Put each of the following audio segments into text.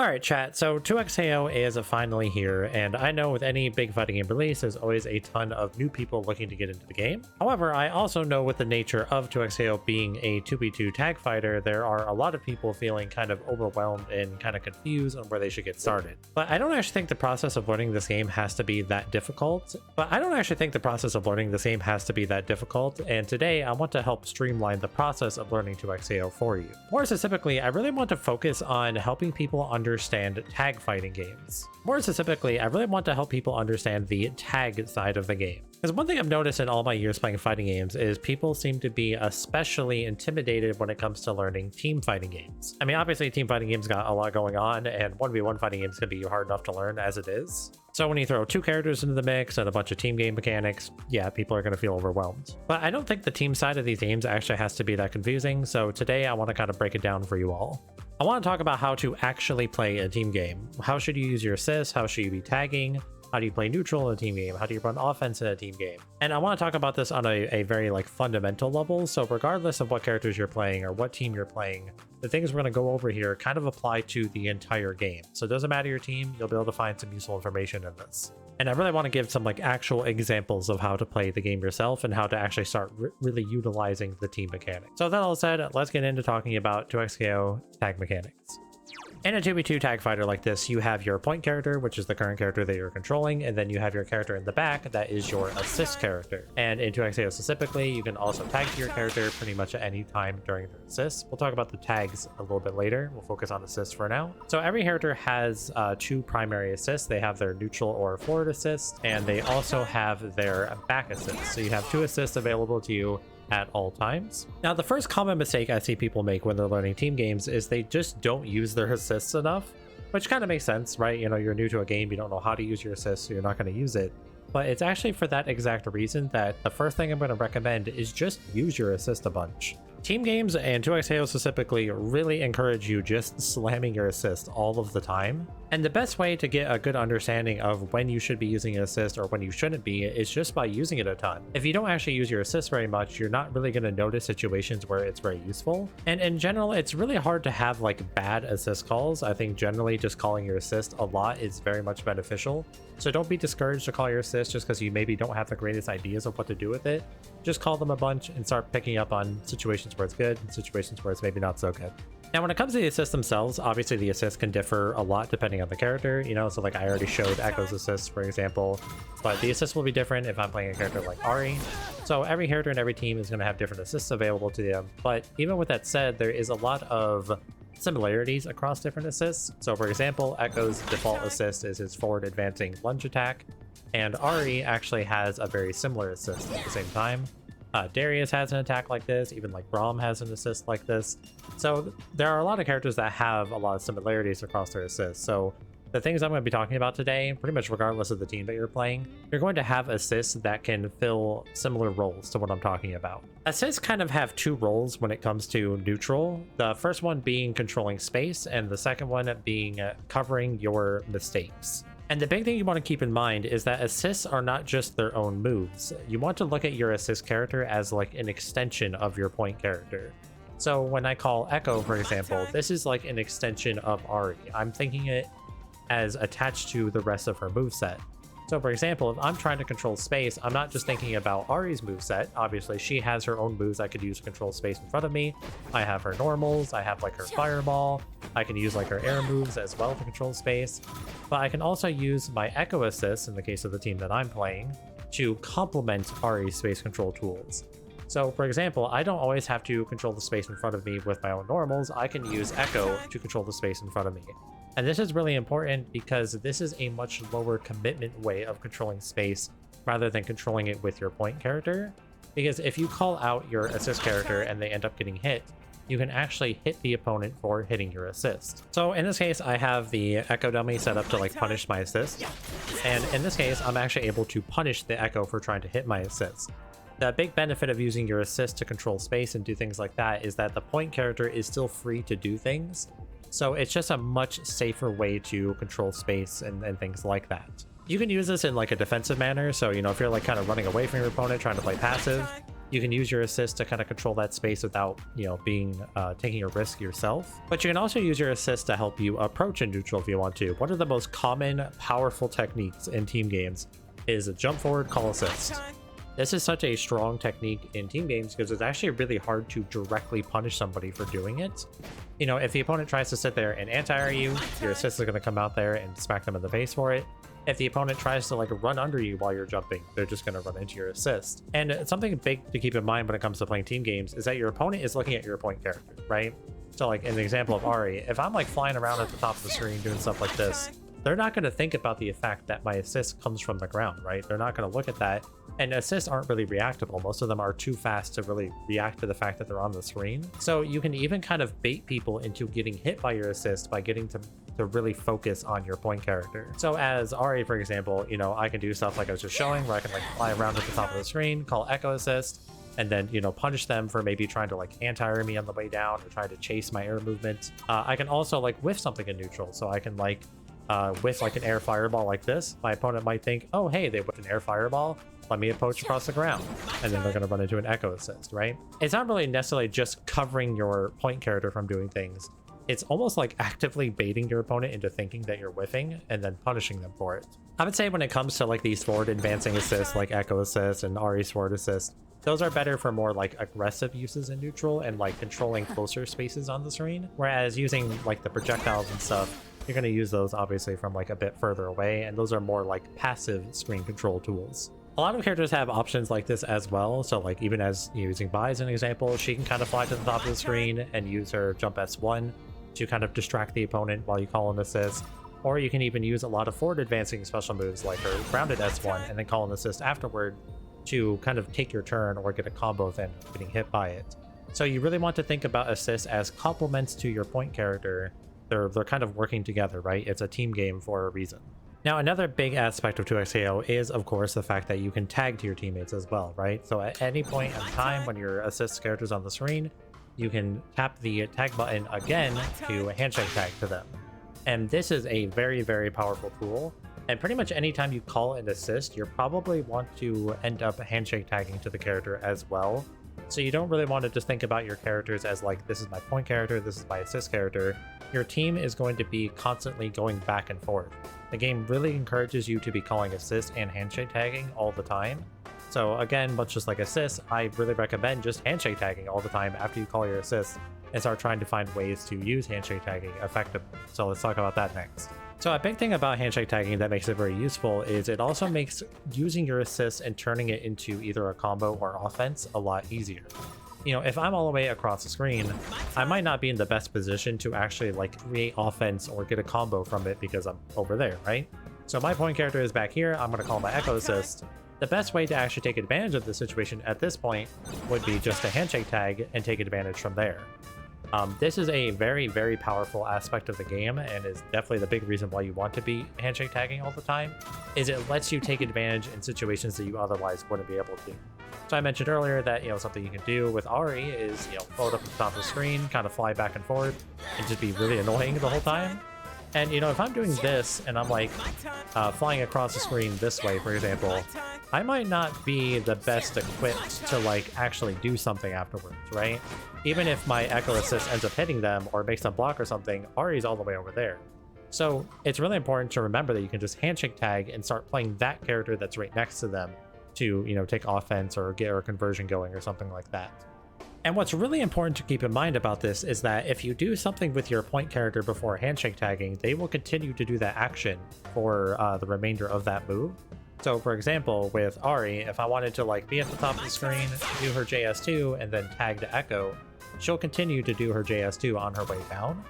Alright chat, so 2XAO is finally here, and I know with any big fighting game release, there's always a ton of new people looking to get into the game. However, I also know with the nature of 2XAO being a 2v2 tag fighter, there are a lot of people feeling kind of overwhelmed and kind of confused on where they should get started. But I don't actually think the process of learning this game has to be that difficult, and today I want to help streamline the process of learning 2XAO for you. More specifically, I really want to focus on helping people understand tag fighting games. More specifically, I really want to help people understand the tag side of the game. Because one thing I've noticed in all my years playing fighting games is people seem to be especially intimidated when it comes to learning team fighting games. I mean, obviously team fighting games got a lot going on, and 1v1 fighting games can be hard enough to learn as it is. So when you throw two characters into the mix and a bunch of team game mechanics, yeah, people are going to feel overwhelmed. But I don't think the team side of these games actually has to be that confusing, so today I want to kind of break it down for you all. I want to talk about how to actually play a team game. How should you use your assists? How should you be tagging? How do you play neutral in a team game? How do you run offense in a team game? And I want to talk about this on a very fundamental level. So regardless of what characters you're playing or what team you're playing, the things we're going to go over here kind of apply to the entire game. So it doesn't matter your team, you'll be able to find some useful information in this. And I really want to give some actual examples of how to play the game yourself and how to actually start really utilizing the team mechanics. So that all said, let's get into talking about 2XKO tag mechanics. In a 2v2 tag fighter like this, you have your point character, which is the current character that you're controlling, and then you have your character in the back that is your assist character. And in 2XAO specifically, you can also tag to your character pretty much at any time during the assist. We'll talk about the tags a little bit later. We'll focus on assists for now. So every character has two primary assists. They have their neutral or forward assist, and they also have their back assist. So you have two assists available to you at all times. Now, the first common mistake I see people make when they're learning team games is they just don't use their assists enough, which kind of makes sense, right? You know, you're new to a game, you don't know how to use your assists, so you're not going to use it. But it's actually for that exact reason that the first thing I'm going to recommend is just use your assist a bunch. Team games and 2XAO specifically really encourage you just slamming your assist all of the time. And the best way to get a good understanding of when you should be using an assist or when you shouldn't be is just by using it a ton. If you don't actually use your assist very much, you're not really going to notice situations where it's very useful. And in general, it's really hard to have bad assist calls. I think generally just calling your assist a lot is very much beneficial. So don't be discouraged to call your assist just because you maybe don't have the greatest ideas of what to do with it. Just call them a bunch and start picking up on situations where it's good and situations where it's maybe not so good. Now, when it comes to the assists themselves, obviously the assists can differ a lot depending on the character, you know, so I already showed Echo's assists, for example, but the assists will be different if I'm playing a character like Ari. So every character and every team is going to have different assists available to them. But even with that said, there is a lot of similarities across different assists. So for example, Echo's default assist is his forward advancing lunge attack, and Ari actually has a very similar assist at the same time. Darius has an attack like this, even Braum has an assist like this. So there are a lot of characters that have a lot of similarities across their assists. So the things I'm going to be talking about today, pretty much regardless of the team that you're playing, you're going to have assists that can fill similar roles to what I'm talking about. Assists kind of have two roles when it comes to neutral. The first one being controlling space, and the second one being covering your mistakes. And the big thing you want to keep in mind is that assists are not just their own moves. You want to look at your assist character as an extension of your point character. So when I call Echo, for example, this is an extension of Ari. I'm thinking it as attached to the rest of her moveset. So for example, if I'm trying to control space, I'm not just thinking about Ari's moveset. Obviously, she has her own moves I could use to control space in front of me. I have her normals, I have her fireball. I can use her air moves as well to control space. But I can also use my Echo assist, in the case of the team that I'm playing, to complement Ari's space control tools. So for example, I don't always have to control the space in front of me with my own normals. I can use Echo to control the space in front of me. And this is really important because this is a much lower commitment way of controlling space rather than controlling it with your point character. Because if you call out your assist character and they end up getting hit, you can actually hit the opponent for hitting your assist. So in this case, I have the Echo dummy set up to punish my assist. And in this case, I'm actually able to punish the Echo for trying to hit my assist. The big benefit of using your assist to control space and do things like that is that the point character is still free to do things. So it's just a much safer way to control space and things like that. You can use this in a defensive manner. So, if you're kind of running away from your opponent, trying to play passive, You can use your assist to kind of control that space without, being taking a risk yourself. But you can also use your assist to help you approach a neutral if you want to. One of the most common, powerful techniques in team games is a jump forward call assist. This is such a strong technique in team games because it's actually really hard to directly punish somebody for doing it. If the opponent tries to sit there and anti-air you, your assist is going to come out there and smack them in the face for it. If the opponent tries to run under you while you're jumping, they're just going to run into your assist. And something big to keep in mind when it comes to playing team games is that your opponent is looking at your point character, right? So in the example of Ari, if I'm flying around at the top of the screen doing stuff like this, they're not going to think about the fact that my assist comes from the ground, right? They're not going to look at that. And assists aren't really reactable. Most of them are too fast to really react to the fact that they're on the screen. So you can even kind of bait people into getting hit by your assist by getting to really focus on your point character. So as Ari, for example, I can do stuff like I was just showing where I can fly around at the top of the screen, call echo assist, and then punish them for maybe trying to anti-air me on the way down or trying to chase my air movement. I can also whiff something in neutral, so I can whiff an air fireball like this. My opponent might think, oh hey, they whiffed an air fireball, let me approach across the ground, and then they're going to run into an echo assist, right? It's not really necessarily just covering your point character from doing things. It's almost actively baiting your opponent into thinking that you're whiffing and then punishing them for it. I would say when it comes to these forward advancing assists like echo assist and Ari's forward assist, those are better for more aggressive uses in neutral and controlling closer spaces on the screen. Whereas using the projectiles and stuff, you're going to use those obviously from a bit further away, and those are more passive screen control tools. A lot of characters have options like this as well, so even as using Bai as an example, she can kind of fly to the top of the screen and use her jump S1 to kind of distract the opponent while you call an assist. Or you can even use a lot of forward advancing special moves like her grounded S1 and then call an assist afterward to kind of take your turn or get a combo then getting hit by it. So you really want to think about assists as complements to your point character. They're kind of working together, right? It's a team game for a reason. Now, another big aspect of 2xKO is, of course, the fact that you can tag to your teammates as well, right? So at any point in time when your assist character's on the screen, you can tap the tag button again to handshake tag to them. And this is a very, very powerful tool. And pretty much anytime you call an assist, you probably want to end up handshake tagging to the character as well. So you don't really want to just think about your characters as this is my point character, this is my assist character. Your team is going to be constantly going back and forth. The game really encourages you to be calling assist and handshake tagging all the time. So again, much just like assist, I really recommend just handshake tagging all the time after you call your assist and start trying to find ways to use handshake tagging effectively. So let's talk about that next. So a big thing about handshake tagging that makes it very useful is it also makes using your assist and turning it into either a combo or offense a lot easier. If I'm all the way across the screen, I might not be in the best position to actually create offense or get a combo from it because I'm over there, right? So my point character is back here, I'm going to call my echo assist. The best way to actually take advantage of the situation at this point would be just a handshake tag and take advantage from there. This is a very, very powerful aspect of the game and is definitely the big reason why you want to be handshake tagging all the time, is it lets you take advantage in situations that you otherwise wouldn't be able to. So I mentioned earlier that, something you can do with Ari is, float up at the top of the screen, kind of fly back and forth, and just be really annoying the whole time. And, if I'm doing this and I'm flying across the screen this way, for example, I might not be the best equipped to actually do something afterwards, right? Even if my echo assist ends up hitting them or makes them block or something, Ari's all the way over there. So it's really important to remember that you can just handshake tag and start playing that character that's right next to them to, take offense or get a conversion going or something like that. And what's really important to keep in mind about this is that if you do something with your point character before handshake tagging, they will continue to do that action for the remainder of that move. So for example, with Ari, if I wanted to be at the top of the screen, do her JS2, and then tag to Echo, she'll continue to do her JS2 on her way down.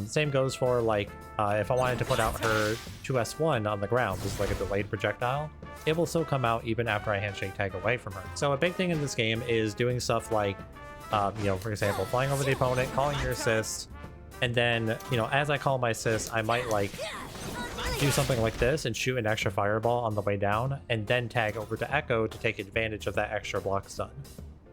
Same goes for if I wanted to put out her 2S1 on the ground, this is a delayed projectile, it will still come out even after I handshake tag away from her. So a big thing in this game is doing stuff like, for example, flying over the opponent, calling your assist, and then, as I call my assist, I might do something like this and shoot an extra fireball on the way down, and then tag over to Echo to take advantage of that extra block stun.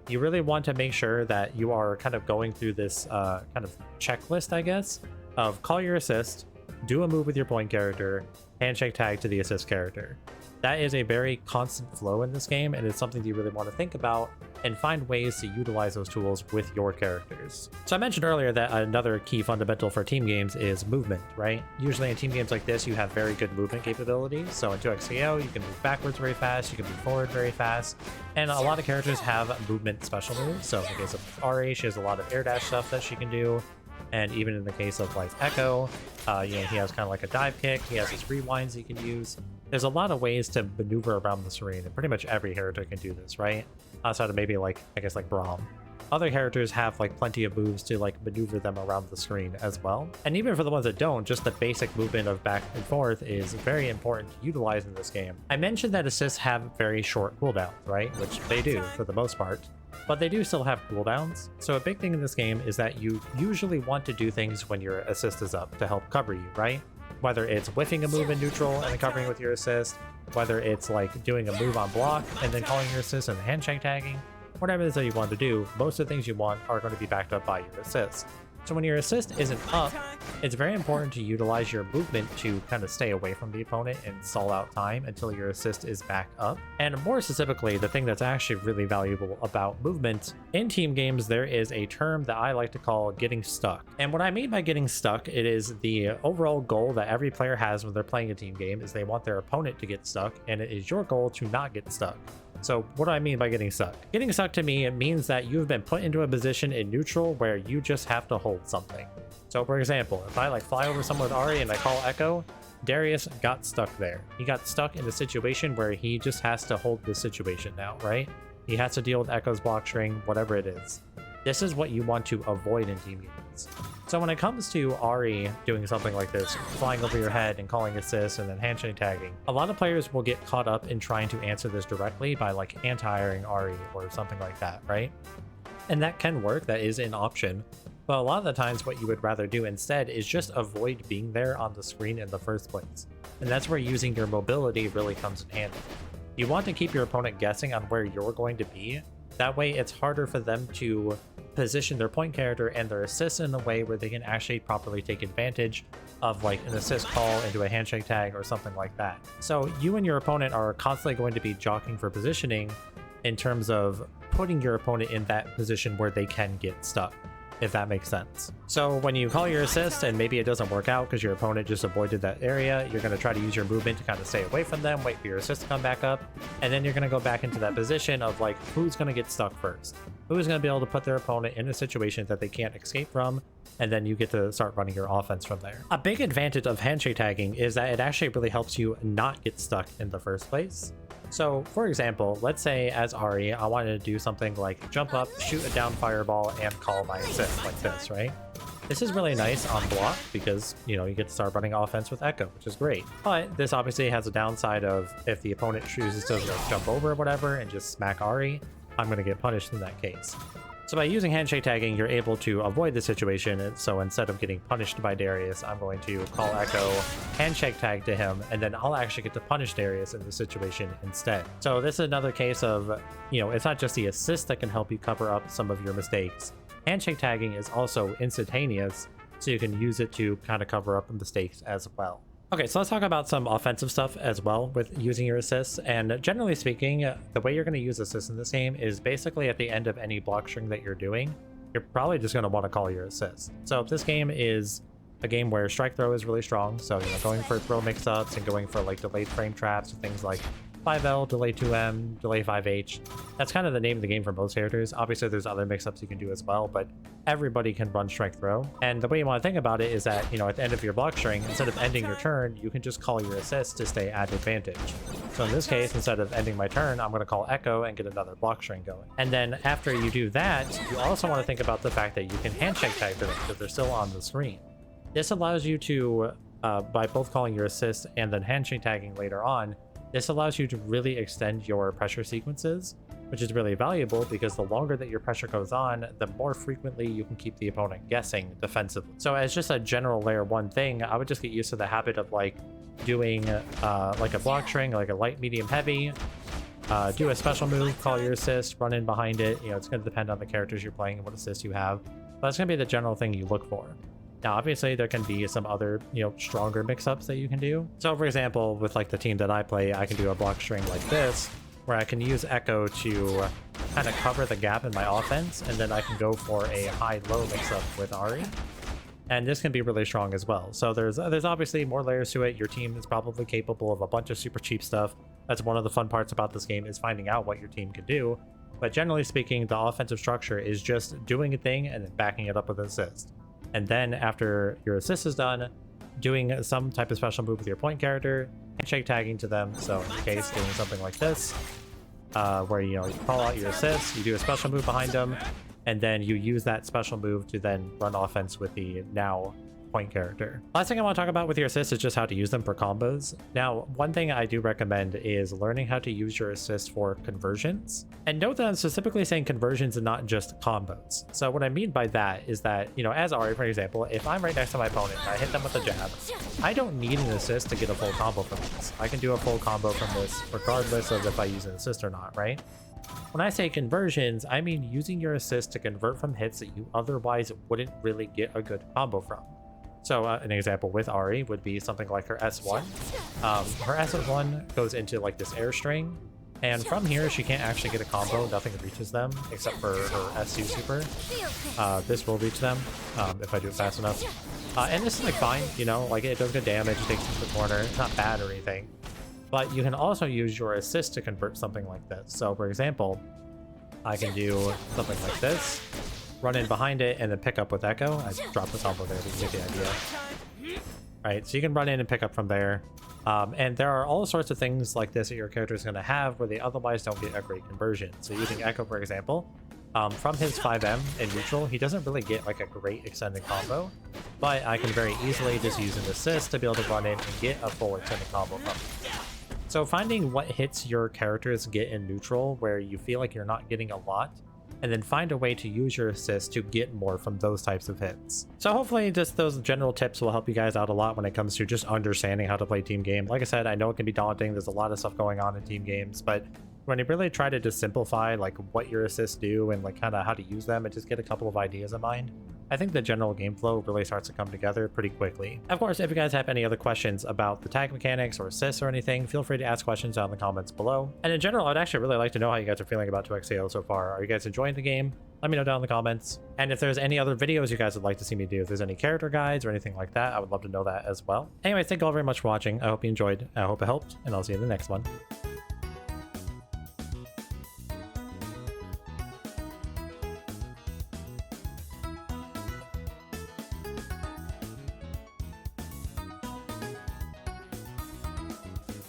You really want to make sure that you are kind of going through this kind of checklist, I guess, of call your assist, do a move with your point character, handshake tag to the assist character. That is a very constant flow in this game, and it's something you really want to think about and find ways to utilize those tools with your characters. So I mentioned earlier that another key fundamental for team games is movement, right? Usually in team games like this, you have very good movement capabilities. So in 2XKO, you can move backwards very fast, you can move forward very fast, and a lot of characters have movement special moves. So in the case of Ari, she has a lot of air dash stuff that she can do. And even in the case of like Echo, he has kind of like a dive kick. He has his rewinds he can use. There's a lot of ways to maneuver around the screen, and pretty much every character can do this, right? Outside of maybe like, I guess like Braum. Other characters have like plenty of moves to like maneuver them around the screen as well. And even for the ones that don't, just the basic movement of back and forth is very important to utilize in this game. I mentioned that assists have very short cooldowns, right? Which they do for the most part. But they do still have cooldowns. So a big thing in this game is that you usually want to do things when your assist is up to help cover you, right? Whether it's whiffing a move in neutral and then covering with your assist, whether it's like doing a move on block and then calling your assist and handshake tagging, whatever it is that you want to do, most of the things you want are going to be backed up by your assist. So when your assist isn't up, it's very important to utilize your movement to kind of stay away from the opponent and stall out time until your assist is back up. And more specifically, the thing that's actually really valuable about movement, in team games, there is a term that I like to call getting stuck. And what I mean by getting stuck, it is the overall goal that every player has when they're playing a team game is they want their opponent to get stuck, and it is your goal to not get stuck. So what do I mean by getting stuck? Getting stuck to me, it means that you've been put into a position in neutral where you just have to hold something. So for example, if I like fly over someone with Ari and I call Echo, Darius got stuck there. He got stuck in a situation where he just has to hold the situation now, right? He has to deal with Echo's block string, whatever it is. This is what you want to avoid in team games. So when it comes to Ari doing something like this, flying over your head and calling assists and then handshake tagging, a lot of players will get caught up in trying to answer this directly by like anti-airing Ari or something like that, right? And that can work, that is an option. But a lot of the times what you would rather do instead is just avoid being there on the screen in the first place. And that's where using your mobility really comes in handy. You want to keep your opponent guessing on where you're going to be. That way it's harder for them to position their point character and their assist in a way where they can actually properly take advantage of like an assist call into a handshake tag or something like that. So you and your opponent are constantly going to be jockeying for positioning in terms of putting your opponent in that position where they can get stuck, if that makes sense. So when you call your assist and maybe it doesn't work out because your opponent just avoided that area, you're going to try to use your movement to kind of stay away from them, wait for your assist to come back up, and then you're going to go back into that position of like, who's going to get stuck first? Who's going to be able to put their opponent in a situation that they can't escape from, and then you get to start running your offense from there. A big advantage of handshake tagging is that it actually really helps you not get stuck in the first place. So for example, let's say as Ari, I wanted to do something like jump up, shoot a down fireball, and call my assist like this, right? This is really nice on block because, you know, you get to start running offense with Echo, which is great. But this obviously has a downside of if the opponent chooses to like, jump over or whatever and just smack Ari, I'm going to get punished in that case. So by using handshake tagging, you're able to avoid the situation. And so instead of getting punished by Darius, I'm going to call Echo, handshake tag to him, and then I'll actually get to punish Darius in the situation instead. So this is another case of, you know, it's not just the assist that can help you cover up some of your mistakes. Handshake tagging is also instantaneous, so you can use it to kind of cover up mistakes as well. Okay, so let's talk about some offensive stuff as well with using your assists. And generally speaking, the way you're going to use assists in this game is basically at the end of any block string that you're doing, you're probably just going to want to call your assist. So if this game is a game where strike throw is really strong, so you know, going for throw mix-ups and going for like delayed frame traps or things like 5L, delay 2M, delay 5H. That's kind of the name of the game for most characters. Obviously, there's other mix-ups you can do as well, but everybody can run strike throw. And the way you want to think about it is that, you know, at the end of your block string, instead of ending your turn, you can just call your assist to stay at advantage. So in this case, instead of ending my turn, I'm going to call Echo and get another block string going. And then after you do that, you also want to think about the fact that you can handshake tag them because they're still on the screen. This allows you to, by both calling your assist and then handshake tagging later on, this allows you to really extend your pressure sequences, which is really valuable because the longer that your pressure goes on, the more frequently you can keep the opponent guessing defensively. So as just a general layer 1 thing, I would just get used to the habit of like doing like a block string, like a light, medium, heavy, do a special move, call your assist, run in behind it. You know, it's going to depend on the characters you're playing and what assist you have, but that's going to be the general thing you look for. Now, obviously, there can be some other, stronger mix-ups that you can do. So, for example, with like the team that I play, I can do a block string like this, where I can use Echo to kind of cover the gap in my offense, and then I can go for a high-low mix-up with Ari. And this can be really strong as well. So there's obviously more layers to it. Your team is probably capable of a bunch of super cheap stuff. That's one of the fun parts about this game, is finding out what your team can do. But generally speaking, the offensive structure is just doing a thing and then backing it up with an assist. And then after your assist is done, doing some type of special move with your point character, handshake tagging to them. So in this case, doing something like this, where you call out your assist, you do a special move behind them, and then you use that special move to then run offense with the now point character. Last thing I want to talk about with your assists is just how to use them for combos. Now, one thing I do recommend is learning how to use your assist for conversions. And note that I'm specifically saying conversions and not just combos. So what I mean by that is that, as Ari, for example, if I'm right next to my opponent and I hit them with a jab, I don't need an assist to get a full combo from this. I can do a full combo from this regardless of if I use an assist or not, right? When I say conversions, I mean using your assist to convert from hits that you otherwise wouldn't really get a good combo from. So an example with Ari would be something like her S1. Her S1 goes into like this air string, and from here she can't actually get a combo. Nothing reaches them except for her S2 super. This will reach them if I do it fast enough. And this is like fine, like it does good damage, it takes it to the corner. It's not bad or anything. But you can also use your assist to convert something like this. So for example, I can do something like this, run in behind it, and then pick up with Echo. I dropped the combo there, but you get the idea. Right, so you can run in and pick up from there. And there are all sorts of things like this that your character is going to have where they otherwise don't get a great conversion. So using Echo, for example, from his 5M in neutral, he doesn't really get like a great extended combo, but I can very easily just use an assist to be able to run in and get a full extended combo from it. So finding what hits your characters get in neutral where you feel like you're not getting a lot, and then find a way to use your assist to get more from those types of hits. So hopefully just those general tips will help you guys out a lot when it comes to just understanding how to play team game. Like I said, I know it can be daunting. There's a lot of stuff going on in team games, but when you really try to just simplify like what your assists do and like kind of how to use them and just get a couple of ideas in mind, I think the general game flow really starts to come together pretty quickly. Of course, if you guys have any other questions about the tag mechanics or assists or anything, feel free to ask questions down in the comments below. And in general, I'd actually really like to know how you guys are feeling about 2XAO so far. Are you guys enjoying the game? Let me know down in the comments. And if there's any other videos you guys would like to see me do, if there's any character guides or anything like that, I would love to know that as well. Anyways, thank you all very much for watching. I hope you enjoyed. I hope it helped, and I'll see you in the next one.